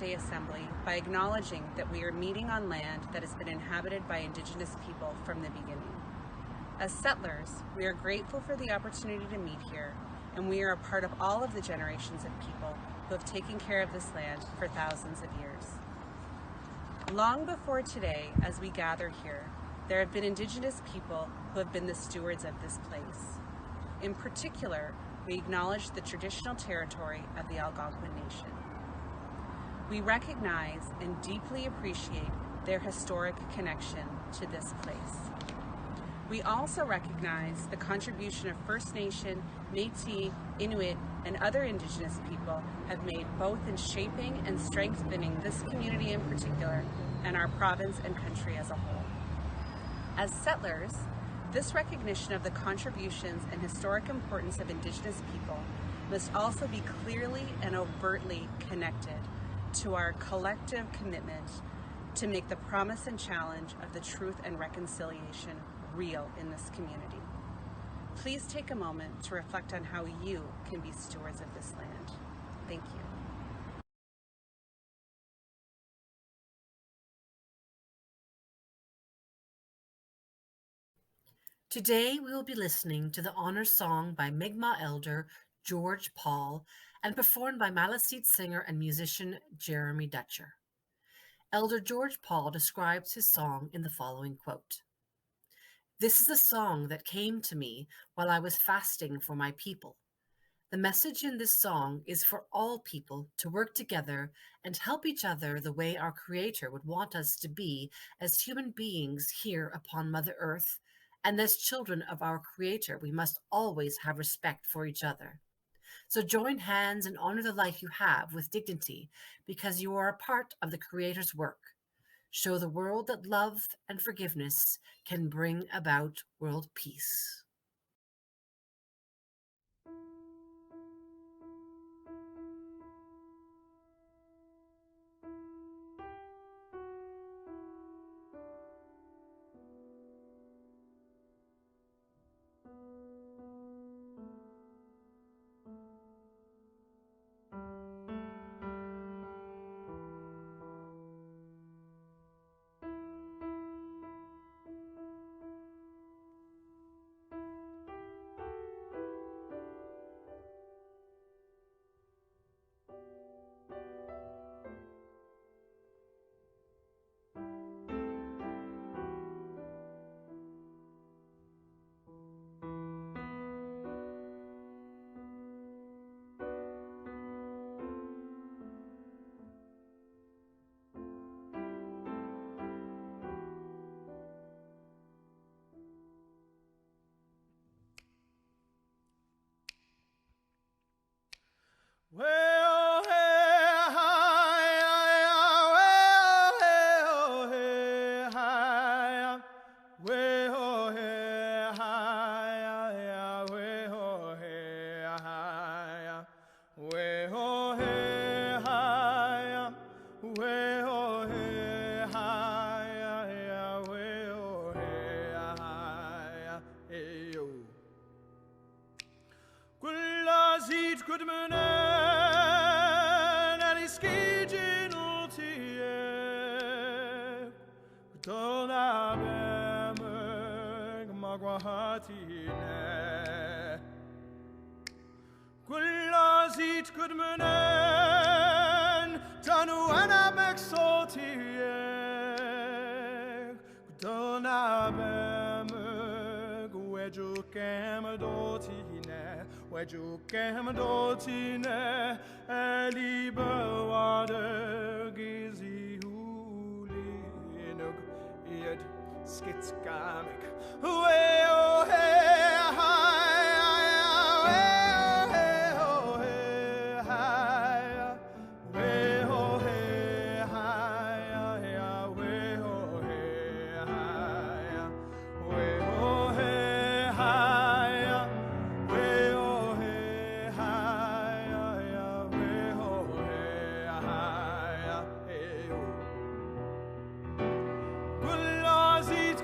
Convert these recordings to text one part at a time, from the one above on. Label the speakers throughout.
Speaker 1: Day Assembly by acknowledging that we are meeting on land that has been inhabited by Indigenous people from the beginning. As settlers, we are grateful for the opportunity to meet here, and we are a part of all of the generations of people who have taken care of this land for thousands of years. Long before today, as we gather here, there have been Indigenous people who have been the stewards of this place. In particular, we acknowledge the traditional territory of the Algonquin Nation. We recognize and deeply appreciate their historic connection to this place. We also recognize the contribution of First Nation, Métis, Inuit, and other Indigenous people have made both in shaping and strengthening this community in particular, and our province and country as a whole. As settlers, this recognition of the contributions and historic importance of Indigenous people must also be clearly and overtly connected to our collective commitment to make the promise and challenge of the truth and reconciliation real in this community. Please take a moment to reflect on how you can be stewards of this land. Thank you.
Speaker 2: Today we will be listening to the honor song by Mi'kmaq elder George Paul and performed by Maliseet singer and musician Jeremy Dutcher. Elder George Paul describes his song in the following quote: "This is a song that came to me while I was fasting for my people. The message in this song is for all people to work together and help each other the way our Creator would want us to be as human beings here upon Mother Earth, and as children of our Creator, we must always have respect for each other. So join hands and honor the life you have with dignity because you are a part of the Creator's work. Show the world that love and forgiveness can bring about world peace."
Speaker 3: Well, hey, hi, well, hey, oh, hey, hi, well, hey, hi, well, hey, hi, well, hey, hi, well, hey, hi, well, hey, hi, hey, yo. Quella zit good man. Quella zit good manen tanu anabek sotiek dona bem weju kem dotine liebe wade gizi hulinug id skitskamek oh hey hi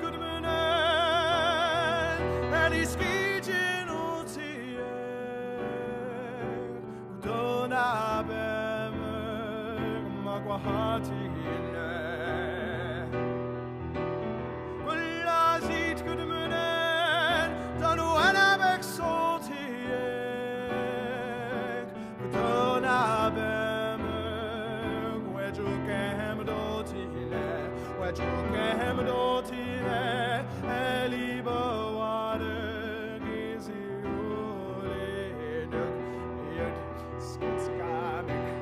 Speaker 3: good man Kulla siit kudmenen, dan wanabek sotiek, kutona bemuk, wejukem dotile, eliba wade gizi ulenuk, yud skitskamik,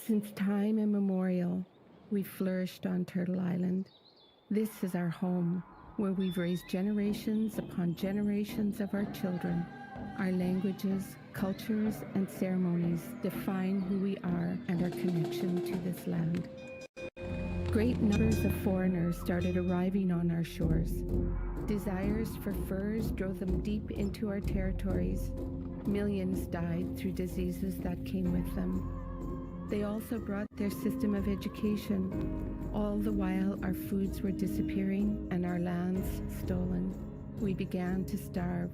Speaker 4: Since time immemorial, we've flourished on Turtle Island. This is our home, where we've raised generations upon generations of our children. Our languages, cultures, and ceremonies define who we are and our connection to this land. Great numbers of foreigners started arriving on our shores. Desires for furs drove them deep into our territories. Millions died through diseases that came with them. They also brought their system of education. All the while, our foods were disappearing and our lands stolen. We began to starve.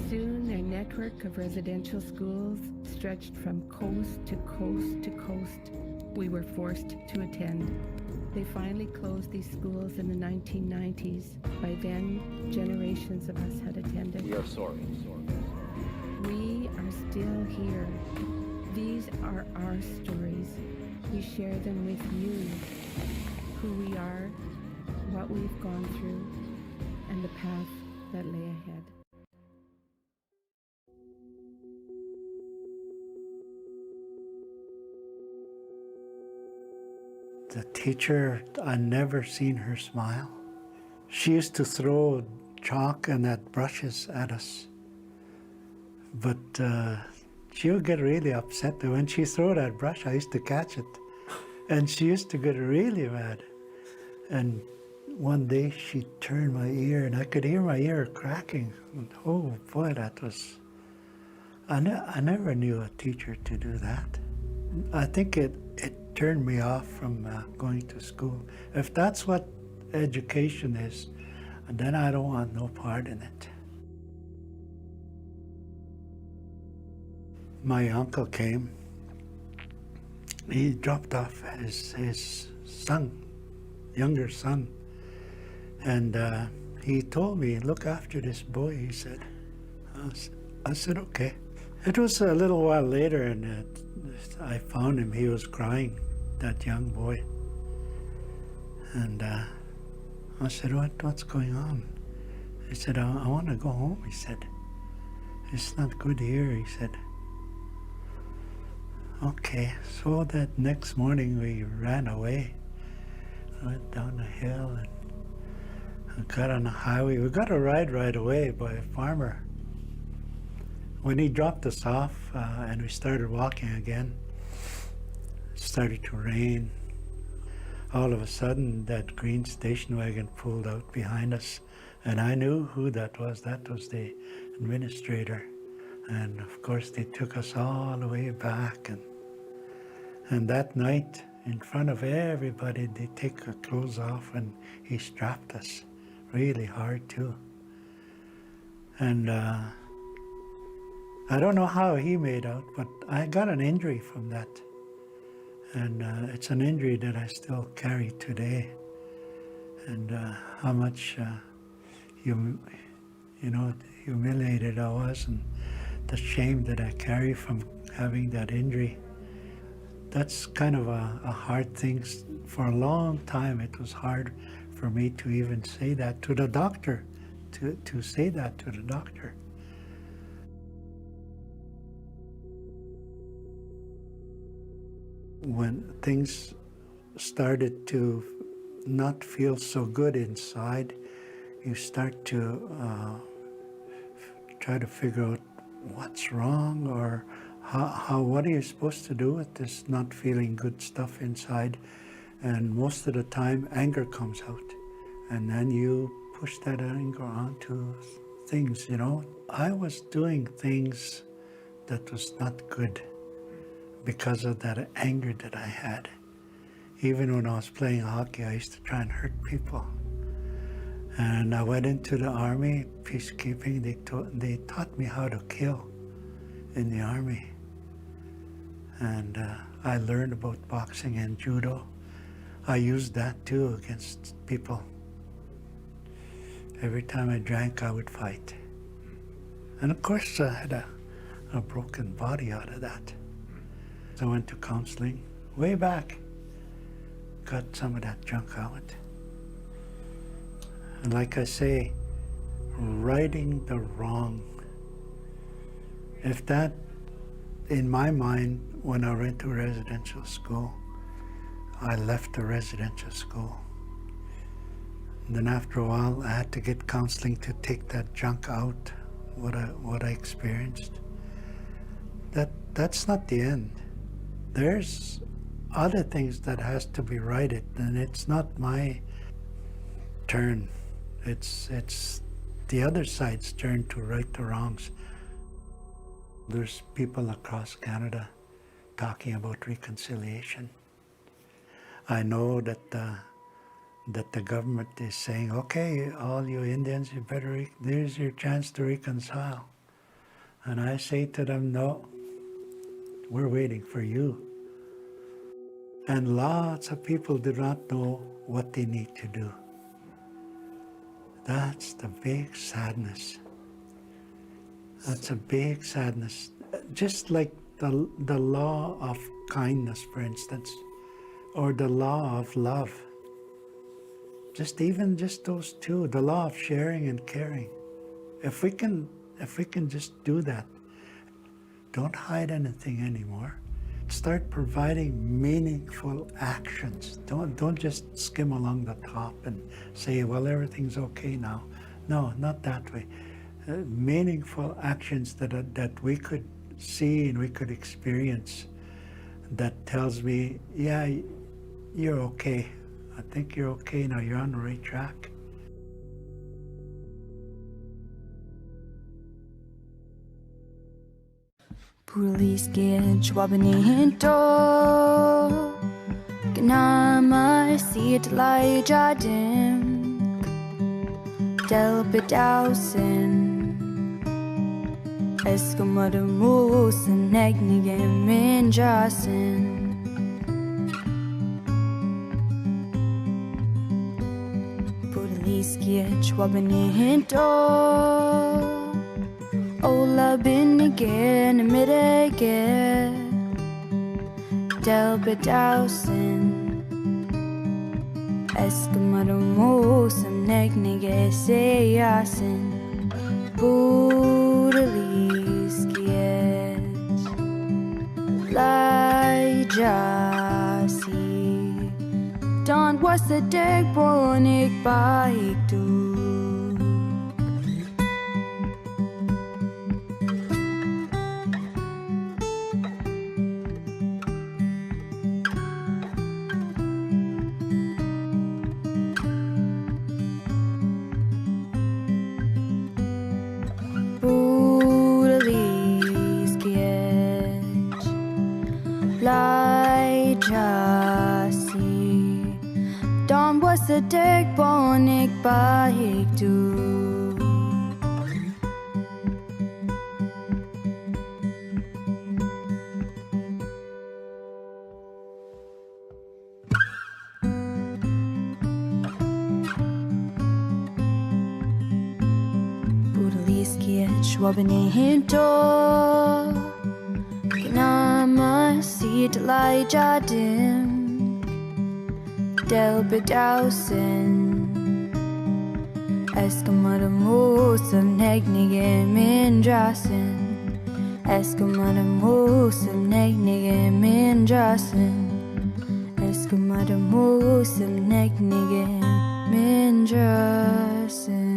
Speaker 4: Soon, their network of residential schools stretched from coast to coast to coast. We were forced to attend. They finally closed these schools in the 1990s. By then, generations of us had attended.
Speaker 5: We are sorry.
Speaker 4: We are still here. These are our stories. We share them with you. Who we are, what we've gone through, and the path that lay ahead.
Speaker 6: The teacher, I never seen her smile. She used to throw chalk and that brushes at us. But she would get really upset. When she threw that brush, I used to catch it. And she used to get really mad. And one day she turned my ear and I could hear my ear cracking. And oh boy, that was, I never knew a teacher to do that. I think it turned me off from going to school. If that's what education is, then I don't want no part in it. My uncle came. He dropped off his son, younger son, And he told me, look after this boy, he said. I said, okay. It was a little while later, and I found him. He was crying, that young boy. And I said, what's going on? He said, I want to go home, he said. It's not good here, he said. Okay, so that next morning we ran away. Went down the hill and got on the highway. We got a ride right away by a farmer. When he dropped us off and we started walking again, it started to rain. All of a sudden, that green station wagon pulled out behind us, and I knew who that was. That was the administrator. And of course, they took us all the way back. And that night, in front of everybody, they take our clothes off, and he strapped us really hard too. And I don't know how he made out, but I got an injury from that. And it's an injury that I still carry today. And how much humiliated I was, and the shame that I carry from having that injury. That's kind of a hard thing. For a long time, it was hard for me to even say that to the doctor, to say that to the doctor. When things started to not feel so good inside, you start to try to figure out what's wrong, or what are you supposed to do with this not feeling good stuff inside. And most of the time, anger comes out, and then you push that anger onto things, you know. I was doing things that was not good because of that anger that I had. Even when I was playing hockey, I used to try and hurt people. And I went into the army, peacekeeping. They taught me how to kill in the army. And I learned about boxing and judo. I used that too against people. Every time I drank, I would fight. And of course, I had a broken body out of that. I went to counseling way back, got some of that junk out. And like I say, righting the wrong. If that, in my mind, when I went to residential school, I left the residential school. And then after a while, I had to get counseling to take that junk out, what I experienced. That's not the end. There's other things that has to be righted, and it's not my turn. It's the other side's turn to right the wrongs. There's people across Canada talking about reconciliation. I know that the government is saying, okay, all you Indians, you better, there's your chance to reconcile. And I say to them, no, we're waiting for you. And lots of people do not know what they need to do. That's the big sadness. That's a big sadness. Just like the law of kindness, for instance, or the law of love. Just those two, the law of sharing and caring. If we can just do that, don't hide anything anymore. Start providing meaningful actions. Don't just skim along the top and say, well, everything's okay now. No, not that way. Meaningful actions that we could see and we could experience, that tells me, yeah, you're okay. I think you're okay now. You're on the right track.
Speaker 5: Police get chwabani to Gnama sit lai jadim Del bedausen Eskamadamus and Negnigam in Jasin Puraliskia chwabanihinto Ola binnigen midage Delbedausen Eskimodomusam negnige seyasin Puraliskia Laijasi Don't was the deg bonik baik du Puraliskia Laijasi Don was the deg bonik baik du Puraliskia chwabanihinto Kanama si talai jadim Delbedausen Eskimodomusam negnige mindrasen Eskimodomusam negnige mindrasen Eskimodomusam negnige mindrasen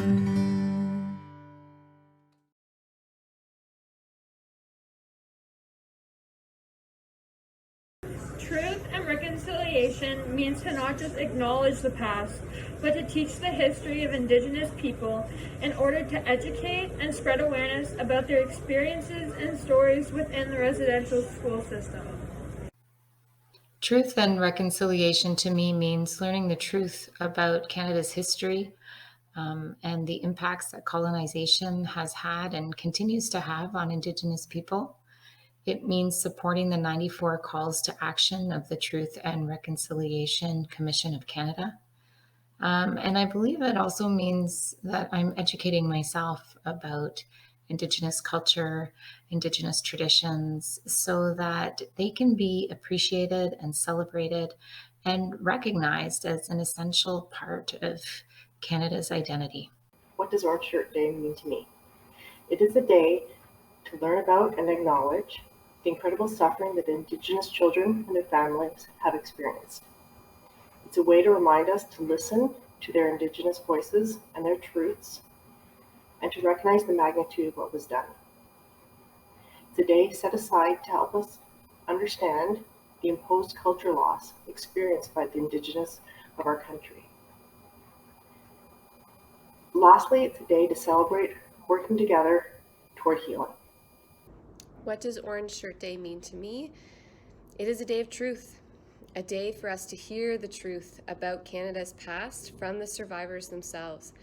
Speaker 7: Truth and reconciliation means to not just acknowledge the past, but to teach the history of Indigenous people in order to educate and spread awareness about their experiences and stories within the residential school system.
Speaker 8: Truth and reconciliation to me means learning the truth about Canada's history and the impacts that colonization has had and continues to have on Indigenous people. It means supporting the 94 calls to action of the Truth and Reconciliation Commission of Canada. And I believe it also means that I'm educating myself about Indigenous culture, Indigenous traditions, so that they can be appreciated and celebrated and recognized as an essential part of Canada's identity.
Speaker 9: What does Orange Shirt Day mean to me? It is a day to learn about and acknowledge the incredible suffering that Indigenous children and their families have experienced. It's a way to remind us to listen to their Indigenous voices and their truths, and to recognize the magnitude of what was done. It's a day set aside to help us understand the imposed culture loss experienced by the Indigenous of our country. Lastly, it's a day to celebrate working together toward healing.
Speaker 10: What does Orange Shirt Day mean to me? It is a day of truth, a day for us to hear the truth about Canada's past from the survivors themselves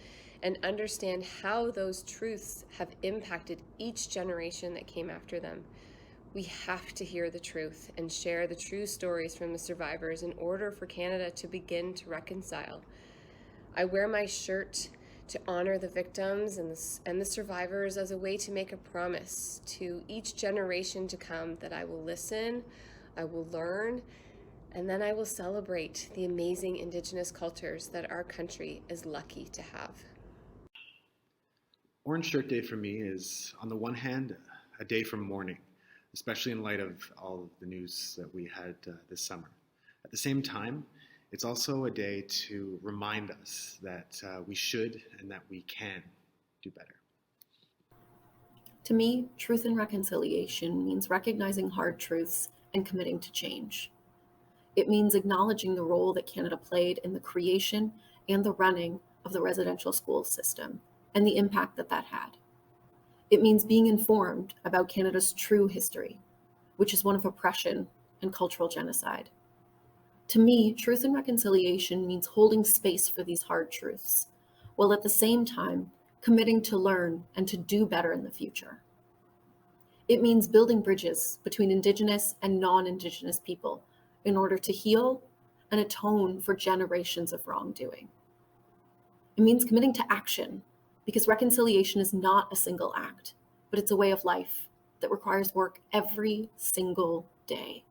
Speaker 10: and understand how those truths have impacted each generation that came after them. We have to hear the truth and share the true stories from the survivors in order for Canada to begin to reconcile. I wear my shirt to honor the victims and the survivors as a way to make a promise to each generation to come that I will listen, I will learn, and then I will celebrate the amazing Indigenous cultures that our country is lucky to have.
Speaker 11: Orange Shirt Day for me is, on the one hand, a day for mourning, especially in light of all of the news that we had this summer. At the same time, it's also a day to remind us that we should and that we can do better.
Speaker 12: To me, truth and reconciliation means recognizing hard truths and committing to change. It means acknowledging the role that Canada played in the creation and the running of the residential school system and the impact that that had. It means being informed about Canada's true history, which is one of oppression and cultural genocide. To me, truth and reconciliation means holding space for these hard truths, while at the same time committing to learn and to do better in the future. It means building bridges between Indigenous and non-Indigenous people in order to heal and atone for generations of wrongdoing. It means committing to action, because reconciliation is not a single act, but it's a way of life that requires work every single day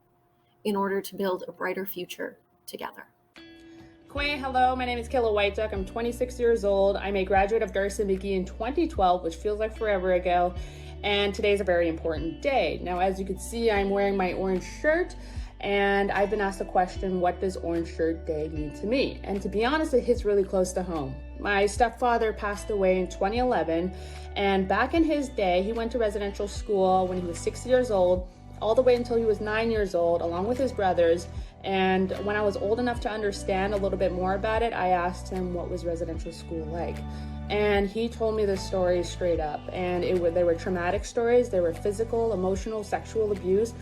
Speaker 12: in order to build a brighter future together.
Speaker 13: Quay, hello, my name is Kayla Whiteduck. I'm 26 years old. I'm a graduate of Darcy McGee in 2012, which feels like forever ago, and today's a very important day. Now, as you can see, I'm wearing my orange shirt, and I've been asked the question, what does Orange Shirt Day mean to me? And to be honest, it hits really close to home. My stepfather passed away in 2011, and back in his day, he went to residential school when he was 6 years old, all the way until he was 9 years old, along with his brothers. And when I was old enough to understand a little bit more about it, I asked him what was residential school like. And he told me the stories straight up. And they were traumatic stories. They were physical, emotional, sexual abuse.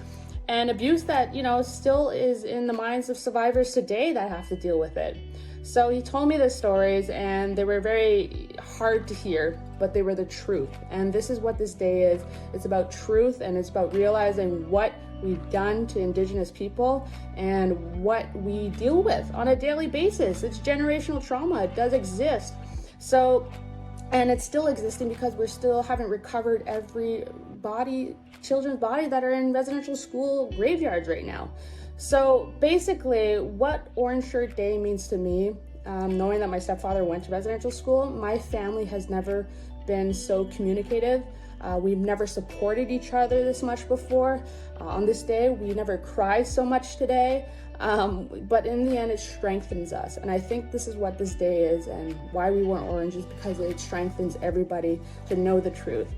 Speaker 13: And abuse that, still is in the minds of survivors today that have to deal with it. So he told me the stories, and they were very hard to hear, but they were the truth. And this is what this day is. It's about truth, and it's about realizing what we've done to Indigenous people and what we deal with on a daily basis. It's generational trauma. It does exist. So, and it's still existing because we still haven't recovered every children's body that are in residential school graveyards right now. So basically, what Orange Shirt Day means to me, knowing that my stepfather went to residential school, my family has never been so communicative. We've never supported each other this much before. On this day, we never cried so much today. But in the end, it strengthens us. And I think this is what this day is, and why we wear orange is because it strengthens everybody to know the truth.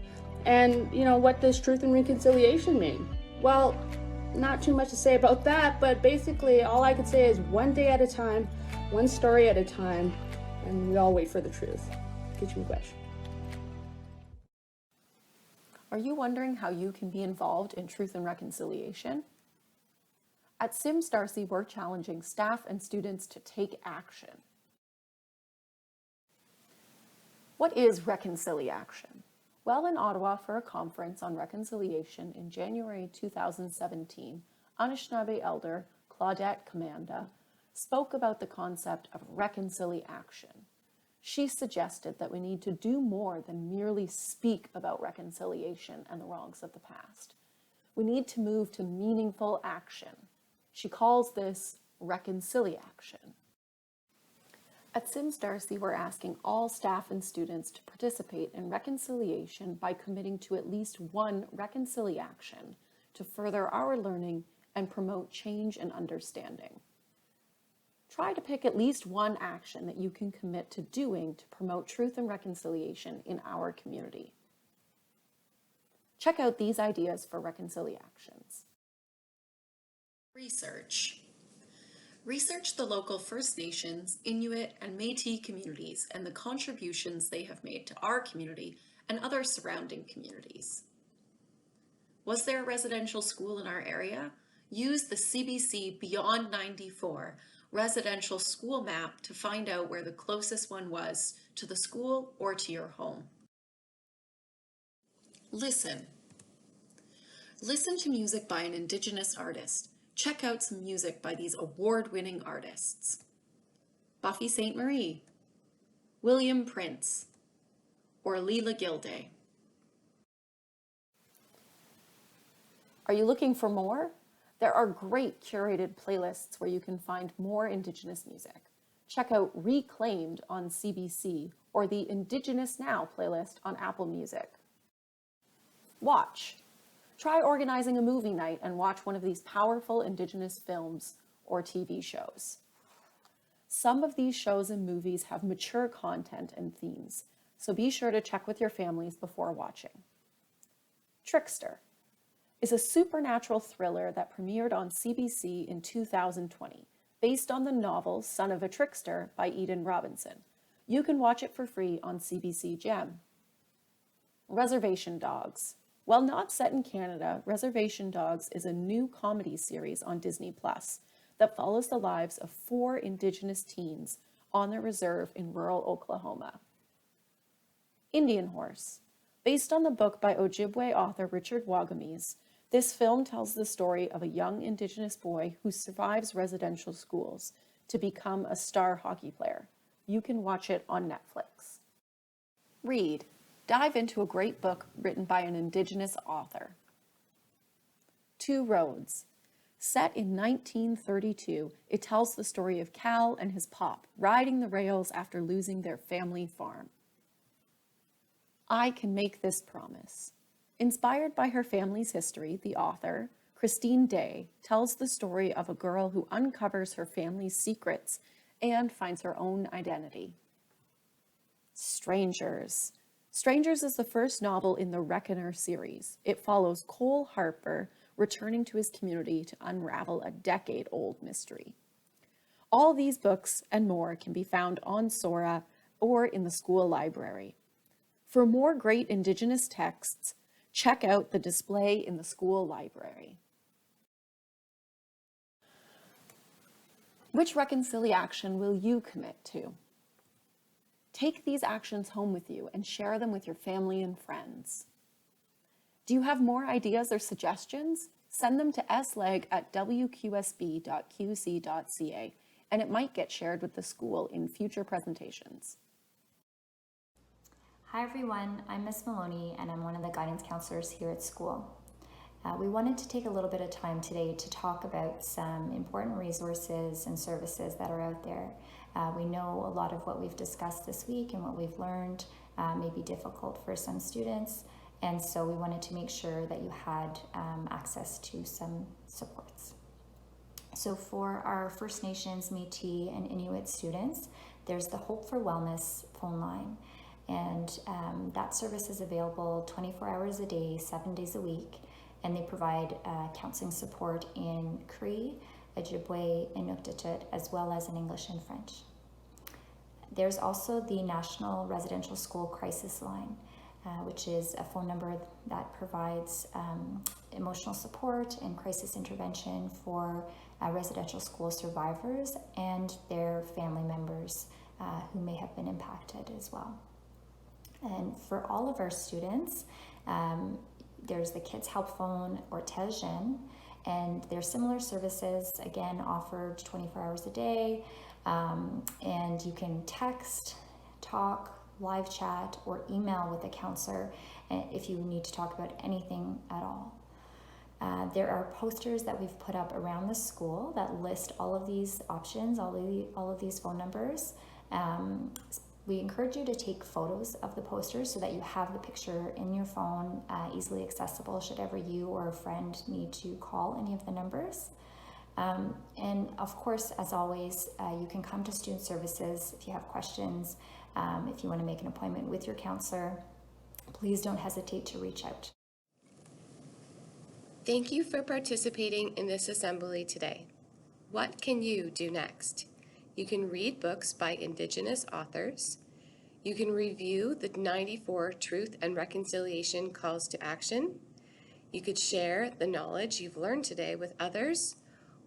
Speaker 13: And, what does truth and reconciliation mean? Well, not too much to say about that, but basically all I could say is one day at a time, one story at a time, and we all wait for the truth. question.
Speaker 12: Are you wondering how you can be involved in truth and reconciliation? At Symmes Darcy, we're challenging staff and students to take action. What is reconciliation? Well, in Ottawa for a conference on reconciliation in January 2017, Anishinaabe elder Claudette Commanda spoke about the concept of reconciliation. She suggested that we need to do more than merely speak about reconciliation and the wrongs of the past. We need to move to meaningful action. She calls this reconciliation. At Symmes Darcy, we're asking all staff and students to participate in reconciliation by committing to at least one reconciliation to further our learning and promote change and understanding. Try to pick at least one action that you can commit to doing to promote truth and reconciliation in our community. Check out these ideas for reconciliations. Research. Research the local First Nations, Inuit, and Métis communities and the contributions they have made to our community and other surrounding communities. Was there a residential school in our area? Use the CBC Beyond 94 residential school map to find out where the closest one was to the school or to your home. Listen. Listen to music by an Indigenous artist. Check out some music by these award-winning artists. Buffy St. Marie, William Prince, or Leela Gilday. Are you looking for more? There are great curated playlists where you can find more Indigenous music. Check out Reclaimed on CBC or the Indigenous Now playlist on Apple Music. Watch. Try organizing a movie night and watch one of these powerful Indigenous films or TV shows. Some of these shows and movies have mature content and themes, so be sure to check with your families before watching. Trickster is a supernatural thriller that premiered on CBC in 2020, based on the novel Son of a Trickster by Eden Robinson. You can watch it for free on CBC Gem. Reservation Dogs. While not set in Canada, Reservation Dogs is a new comedy series on Disney Plus that follows the lives of 4 Indigenous teens on their reserve in rural Oklahoma. Indian Horse. Based on the book by Ojibwe author Richard Wagamese, this film tells the story of a young Indigenous boy who survives residential schools to become a star hockey player.
Speaker 14: you can watch it on Netflix. Read. Dive into a great book written by an Indigenous author. Two Roads. Set in 1932, it tells the story of Cal and his pop riding the rails after losing their family farm. I Can Make This Promise. Inspired by her family's history, the author, Christine Day, tells the story of a girl who uncovers her family's secrets and finds her own identity. Strangers. Strangers is the first novel in the Reckoner series. It follows Cole Harper returning to his community to unravel a decade-old mystery. All these books and more can be found on Sora or in the school library. For more great Indigenous texts, check out the display in the school library. Which reconciliation will you commit to? Take these actions home with you and share them with your family and friends. Do you have more ideas or suggestions? Send them to sleg@wqsb.qc.ca, and it might get shared with the school in future presentations.
Speaker 15: Hi everyone, I'm Miss Maloney and I'm one of the guidance counselors here at school. We wanted to take a little bit of time today to talk about some important resources and services that are out there. We know a lot of what we've discussed this week and what we've learned may be difficult for some students, and so we wanted to make sure that you had access to some supports. So for our First Nations, Métis, and Inuit students, there's the Hope for Wellness phone line. And that service is available 24 hours a day, 7 days a week, and they provide counseling support in Cree, Ojibwe, Inuktitut, as well as in English and French. There's also the National Residential School Crisis Line, which is a phone number that provides emotional support and crisis intervention for residential school survivors and their family members who may have been impacted as well. And for all of our students, there's the Kids Help Phone or Tejen, and there's similar services, again, offered 24 hours a day, and you can text, talk, live chat, or email with a counselor if you need to talk about anything at all. There are posters that we've put up around the school that list all of these options, all of these phone numbers. We encourage you to take photos of the posters so that you have the picture in your phone, easily accessible should ever you or a friend need to call any of the numbers. And of course, as always, you can come to Student Services if you have questions, if you want to make an appointment with your counselor. Please don't hesitate to reach out.
Speaker 10: Thank you for participating in this assembly today. What can you do next? You can read books by Indigenous authors. You can review the 94 Truth and Reconciliation Calls to Action. You could share the knowledge you've learned today with others,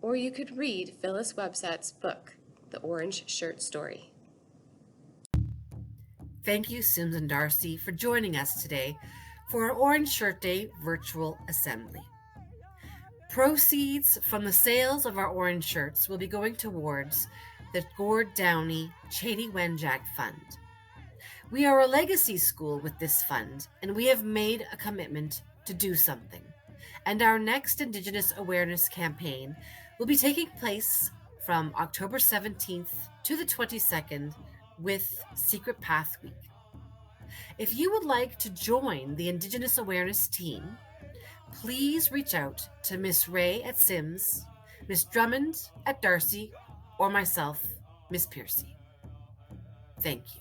Speaker 10: or you could read Phyllis Websat's book, The Orange Shirt Story.
Speaker 2: Thank you, Symmes and Darcy, for joining us today for our Orange Shirt Day virtual assembly. Proceeds from the sales of our orange shirts will be going towards the Gord Downey Chady Wenjack Fund. We are a legacy school with this fund, and we have made a commitment to do something. And our next Indigenous Awareness campaign will be taking place from October 17th to the 22nd with Secret Path Week. If you would like to join the Indigenous Awareness team, please reach out to Miss Ray at Symmes, Miss Drummond at Darcy, or myself, Miss Piercy. Thank you.